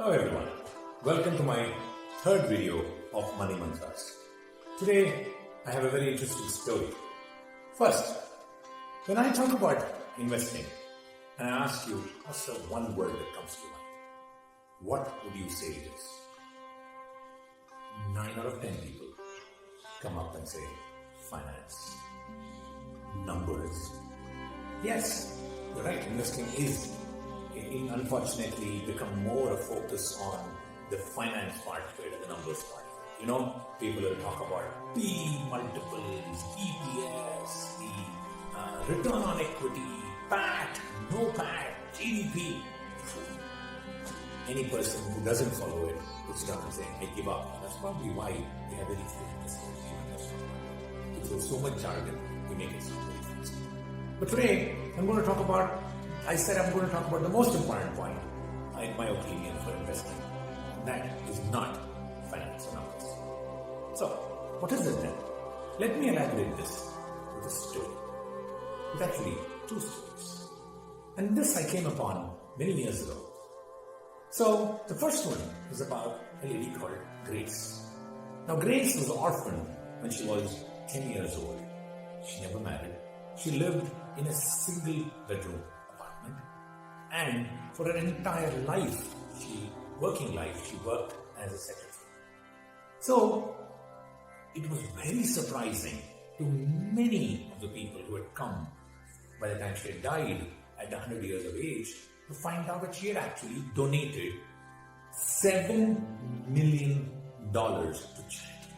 Hello everyone, welcome to my third video of Money Mantras. Today I have a very interesting story. First, when I talk about investing and I ask you what's the one word that comes to mind, what would you say it is? 9 out of 10 people come up and say finance, numbers. Yes, you're right, investing is unfortunately become more a focus on the finance part of it and the numbers part. You know, people will talk about P multiples, EPS, the return on equity, PAT, no PAT, GDP. Any person who doesn't follow it would start and say, I give up. And that's probably why we have very few investors. We throw so much jargon, we make it sound very fancy. But today, I'm going to talk about the most important point, in my opinion, for investing. That is not finance or numbers. So, what is it then? Let me elaborate this with a story. With actually 2 stories. And this I came upon many years ago. So, the first one is about a lady called Grace. Now, Grace was orphaned when she was 10 years old. She never married. She lived in a single bedroom apartment. And for her entire life, working life, she worked as a secretary. So, it was very surprising to many of the people who had come by the time she had died at 100 years of age to find out that she had actually donated $7 million to charity.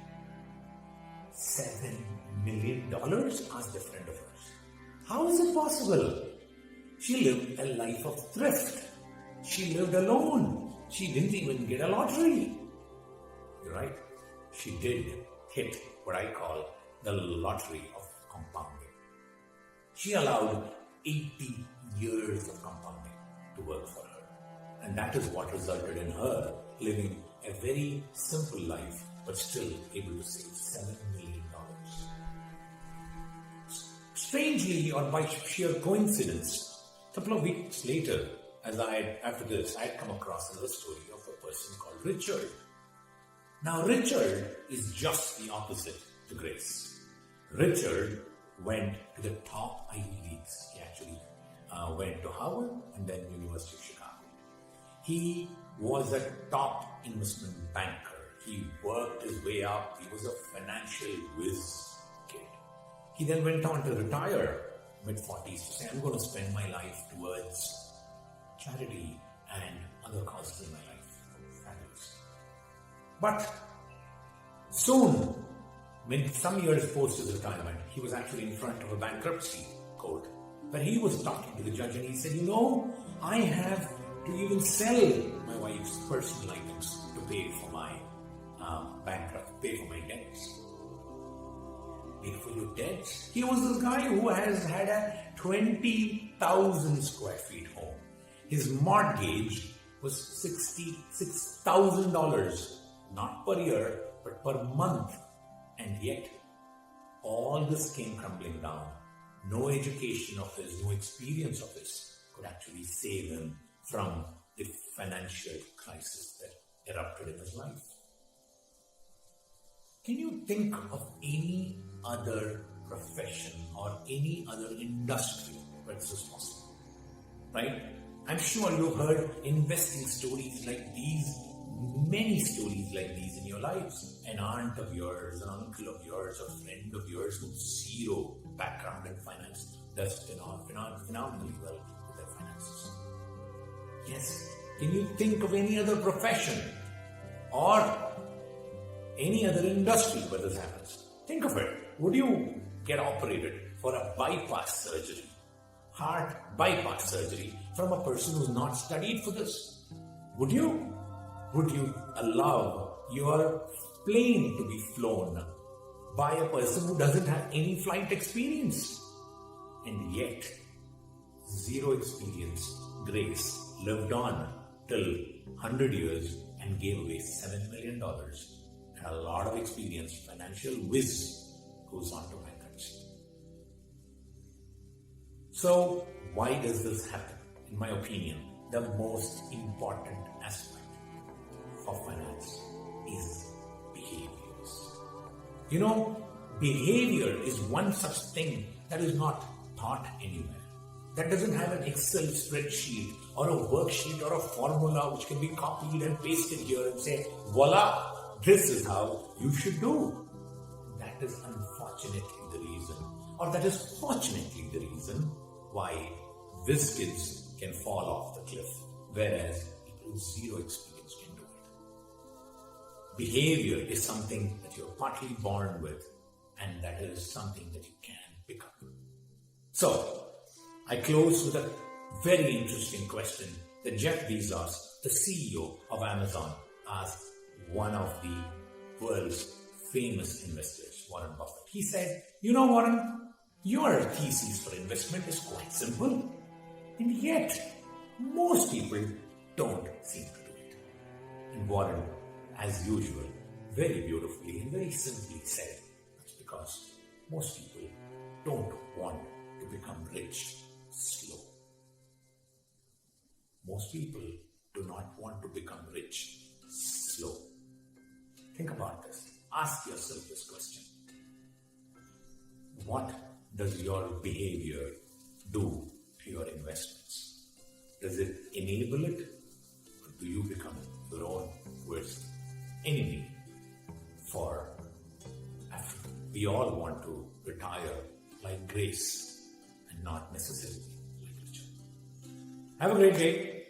$7 million? Asked a friend of hers. How is it possible? She lived a life of thrift. She lived alone. She didn't even get a lottery. You're right. She did hit what I call the lottery of compounding. She allowed 80 years of compounding to work for her. And that is what resulted in her living a very simple life, but still able to save $7 million. Strangely, or by sheer coincidence, a couple of weeks later, after this, I had come across another story of a person called Richard. Now, Richard is just the opposite to Grace. Richard went to the top Ivy Leagues. He actually went to Harvard and then University of Chicago. He was a top investment banker. He worked his way up. He was a financial whiz kid. He then went on to retire mid-40s to say, I'm going to spend my life towards charity and other causes in my life. Fabulous. But soon, some years post his retirement, he was actually in front of a bankruptcy court where he was talking to the judge and he said, I have to even sell my wife's personal items to pay for my pay for my debts. Pay for your debts? He was this guy who has had a 20,000 square feet home. His mortgage was $66,000, not per year, but per month. And yet, all this came crumbling down. No education of his, no experience of his could actually save him from the financial crisis that erupted in his life. Can you think of any other profession or any other industry where this is possible? Right? I'm sure you've heard investing stories like these, many stories like these in your lives. An aunt of yours, an uncle of yours, a friend of yours with zero background in finance does phenomenally well with their finances. Yes. Can you think of any other profession or any other industry where this happens? Think of it. Would you get operated for a bypass surgery, heart bypass surgery, from a person who's not studied for this? Would you? Would you allow your plane to be flown by a person who doesn't have any flight experience? And yet, zero experience, Grace lived on till 100 years and gave away $7 million. And a lot of experience, financial whiz, goes on to bankruptcy. So, why does this happen? In my opinion, the most important aspect of finance is behaviors. You know, behavior is one such thing that is not taught anywhere. That doesn't have an Excel spreadsheet or a worksheet or a formula which can be copied and pasted here and say, voila, this is how you should do. That is unfortunately the reason, or that is fortunately the reason why these kids can fall off the cliff, whereas people with zero experience can do it. Behavior is something that you're partly born with, and that is something that you can pick up. So, I close with a very interesting question that Jeff Bezos, the CEO of Amazon, asked one of the world's famous investors, Warren Buffett. He said, you know, Warren, your thesis for investment is quite simple, and yet most people don't seem to do it. And Warren, as usual, very beautifully and very simply said, that's because most people don't want to become rich slow. Most people do not want to become rich slow. Think about this. Ask yourself this question. What does your behavior do to your investments? Does it enable it, or do you become your own worst enemy? For after we all want to retire like Grace and not necessarily like Richard. Have a great day.